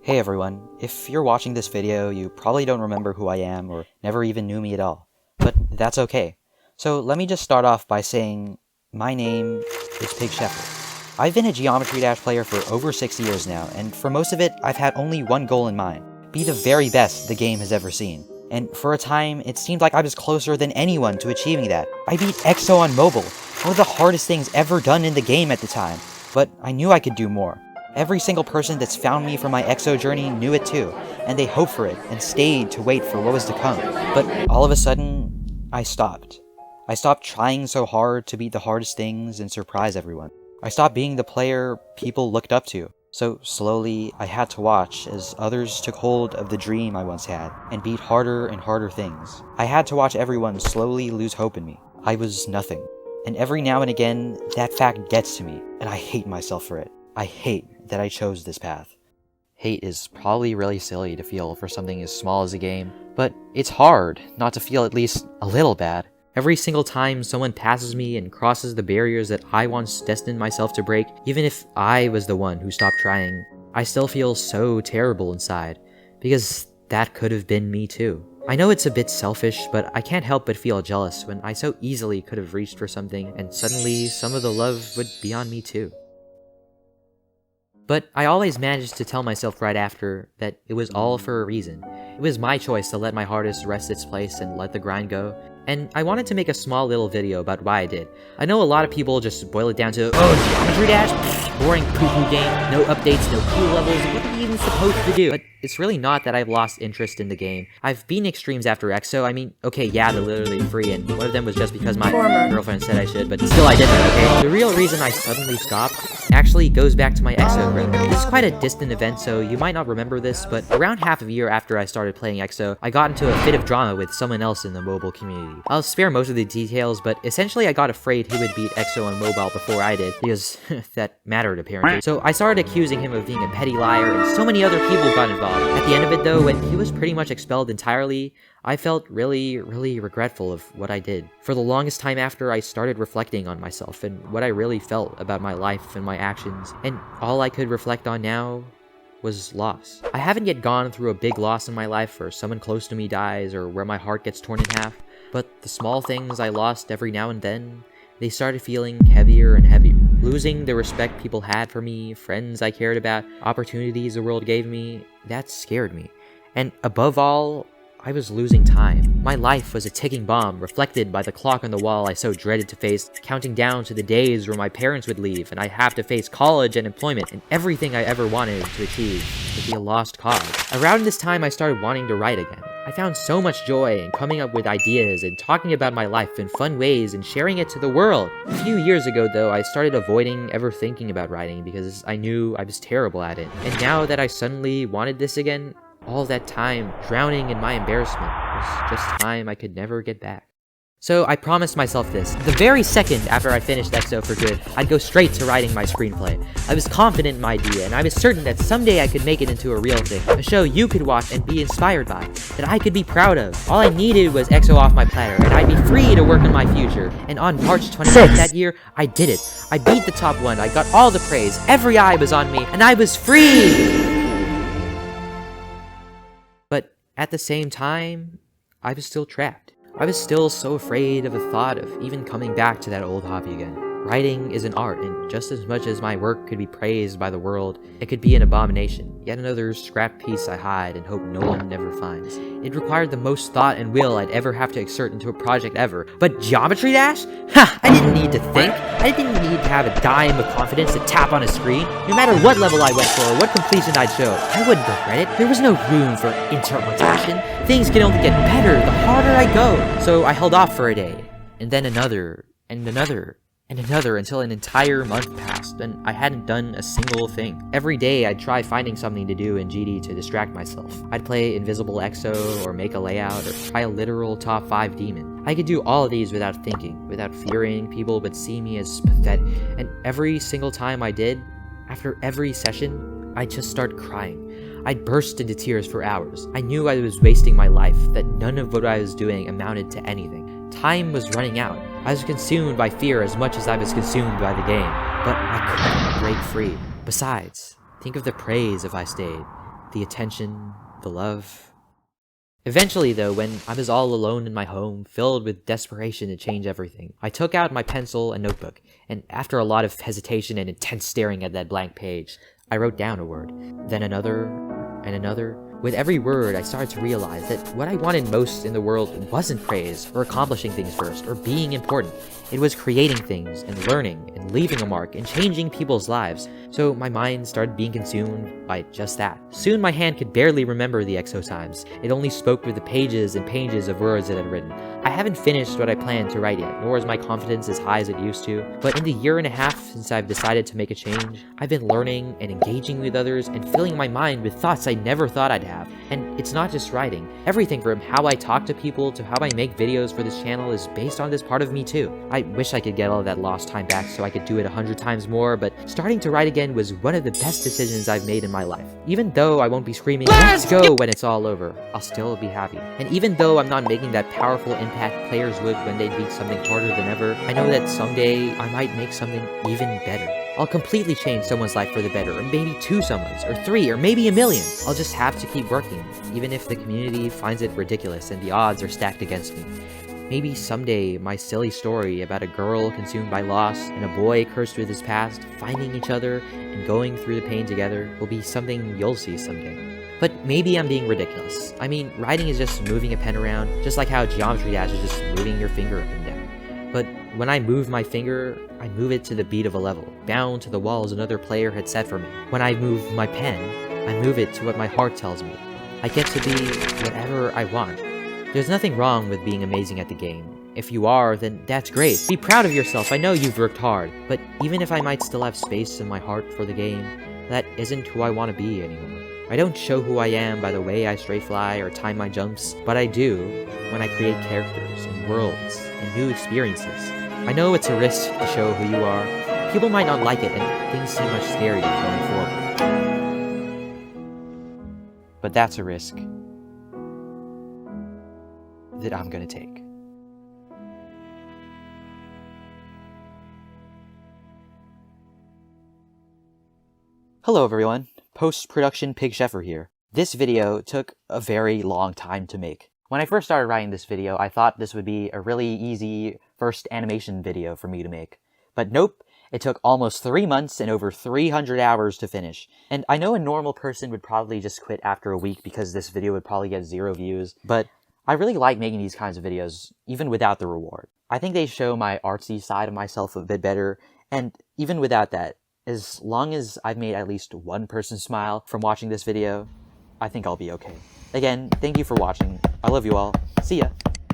Hey everyone, if you're watching this video, you probably don't remember who I am or never even knew me at all. But that's okay. So let me just start off by saying, my name is pigchefer. I've been a Geometry Dash player for over 6 years now, and for most of it, I've had only one goal in mind: be the very best the game has ever seen. And for a time, it seemed like I was closer than anyone to achieving that. I beat EXO on mobile, one of the hardest things ever done in the game at the time, but I knew I could do more. Every single person that's found me from my EXO journey knew it too, and they hoped for it and stayed to wait for what was to come. But all of a sudden, I stopped. I stopped trying so hard to beat the hardest things and surprise everyone. I stopped being the player people looked up to. So slowly, I had to watch as others took hold of the dream I once had and beat harder and harder things. I had to watch everyone slowly lose hope in me. I was nothing. And every now and again, that fact gets to me, and I hate myself for it. I hate that I chose this path. Hate is probably really silly to feel for something as small as a game, but it's hard not to feel at least a little bad. Every single time someone passes me and crosses the barriers that I once destined myself to break, even if I was the one who stopped trying, I still feel so terrible inside, because that could have been me too. I know it's a bit selfish, but I can't help but feel jealous when I so easily could have reached for something and suddenly some of the love would be on me too. But I always managed to tell myself right after that it was all for a reason. It was my choice to let my hardest rest its place and let the grind go. And I wanted to make a small little video about why I did. I know a lot of people just boil it down to, oh, Geometry Dash? Pfft, boring poo-poo game, no updates, no cool levels, what are we even supposed to do? But it's really not that I've lost interest in the game. I've beaten extremes after EXO. I mean, okay, yeah, they're literally free, and one of them was just because my girlfriend said I should, but still I didn't, okay? The real reason I suddenly stopped actually goes back to my EXO growth. This is quite a distant event, so you might not remember this, but around half a year after I started playing EXO, I got into a fit of drama with someone else in the mobile community. I'll spare most of the details, but essentially I got afraid he would beat EXO on mobile before I did, because that mattered apparently. So I started accusing him of being a petty liar, and so many other people got involved. At the end of it though, when he was pretty much expelled entirely, I felt really regretful of what I did. For the longest time after, I started reflecting on myself and what I really felt about my life and my actions, and all I could reflect on now was loss. I haven't yet gone through a big loss in my life where someone close to me dies or where my heart gets torn in half, but the small things I lost every now and then, they started feeling heavier and heavier. Losing the respect people had for me, friends I cared about, opportunities the world gave me, that scared me. And above all, I was losing time. My life was a ticking bomb, reflected by the clock on the wall I so dreaded to face, counting down to the days where my parents would leave and I'd have to face college and employment, and everything I ever wanted to achieve would be a lost cause. Around this time, I started wanting to write again. I found so much joy in coming up with ideas and talking about my life in fun ways and sharing it to the world. A few years ago though, I started avoiding ever thinking about writing because I knew I was terrible at it. And now that I suddenly wanted this again, all that time drowning in my embarrassment was just time I could never get back. So I promised myself this. The very second after I finished EXO for good, I'd go straight to writing my screenplay. I was confident in my idea, and I was certain that someday I could make it into a real thing. A show you could watch and be inspired by, that I could be proud of. All I needed was EXO off my platter, and I'd be free to work on my future. And on March 29th that year, I did it. I beat the top 1, I got all the praise, every eye was on me, and I was free! But at the same time, I was still trapped. I was still so afraid of the thought of even coming back to that old hobby again. Writing is an art, and just as much as my work could be praised by the world, it could be an abomination, yet another scrap piece I hide and hope no one ever finds. It required the most thought and will I'd ever have to exert into a project ever. But Geometry Dash? Ha! I didn't need to think. I didn't need to have a dime of confidence to tap on a screen. No matter what level I went for or what completion I'd show, I wouldn't regret it. There was no room for interpretation. Things can only get better the harder I go. So I held off for a day, and then another, and another, and another until an entire month passed and I hadn't done a single thing. Every day I'd try finding something to do in GD to distract myself. I'd play Invisible EXO or make a layout or try a literal top 5 demon. I could do all of these without thinking, without fearing people would see me as pathetic, and every single time I did, after every session, I'd just start crying. I'd burst into tears for hours. I knew I was wasting my life, that none of what I was doing amounted to anything. Time was running out. I was consumed by fear as much as I was consumed by the game, but I couldn't break free. Besides, think of the praise if I stayed. the attention, the love. Eventually though, when I was all alone in my home, filled with desperation to change everything, I took out my pencil and notebook, and after a lot of hesitation and intense staring at that blank page, I wrote down a word, then another, and another. With every word, I started to realize that what I wanted most in the world wasn't praise, or accomplishing things first, or being important. It was creating things, and learning, and leaving a mark, and changing people's lives. So my mind started being consumed by just that. Soon my hand could barely remember the exotimes. It only spoke with the pages and pages of words it had written. I haven't finished what I planned to write yet, nor is my confidence as high as it used to, but in the year and a half since I've decided to make a change, I've been learning and engaging with others and filling my mind with thoughts I never thought I'd have. And it's not just writing. Everything from how I talk to people to how I make videos for this channel is based on this part of me too. I wish I could get all of that lost time back so I could do it 100 times more, but starting to write again was one of the best decisions I've made in my life. Even though I won't be screaming, "Let's go!" when it's all over, I'll still be happy. And even though I'm not making that powerful impact players would when they beat something harder than ever, I know that someday I might make something even better. I'll completely change someone's life for the better, or maybe 2 someone's, or 3, or maybe 1,000,000. I'll just have to keep working, even if the community finds it ridiculous and the odds are stacked against me. Maybe someday my silly story about a girl consumed by loss and a boy cursed with his past, finding each other and going through the pain together, will be something you'll see someday. But maybe I'm being ridiculous. I mean, writing is just moving a pen around, just like how Geometry Dash is just moving your finger up and down. But when I move my finger, I move it to the beat of a level, bound to the walls another player had set for me. When I move my pen, I move it to what my heart tells me. I get to be whatever I want. There's nothing wrong with being amazing at the game. If you are, then that's great. Be proud of yourself, I know you've worked hard. But even if I might still have space in my heart for the game, that isn't who I want to be anymore. I don't show who I am by the way I strafe fly or time my jumps, but I do when I create characters and worlds and new experiences. I know it's a risk to show who you are. People might not like it and things seem much scarier going forward. But that's a risk that I'm gonna take. Hello everyone, post-production pigchefer here. This video took a very long time to make. When I first started writing this video, I thought this would be a really easy first animation video for me to make. But nope, it took almost 3 months and over 300 hours to finish. And I know a normal person would probably just quit after a week because this video would probably get 0 views, but I really like making these kinds of videos, even without the reward. I think they show my artsy side of myself a bit better, and even without that, as long as I've made at least one person smile from watching this video, I think I'll be okay. Again, thank you for watching. I love you all. See ya!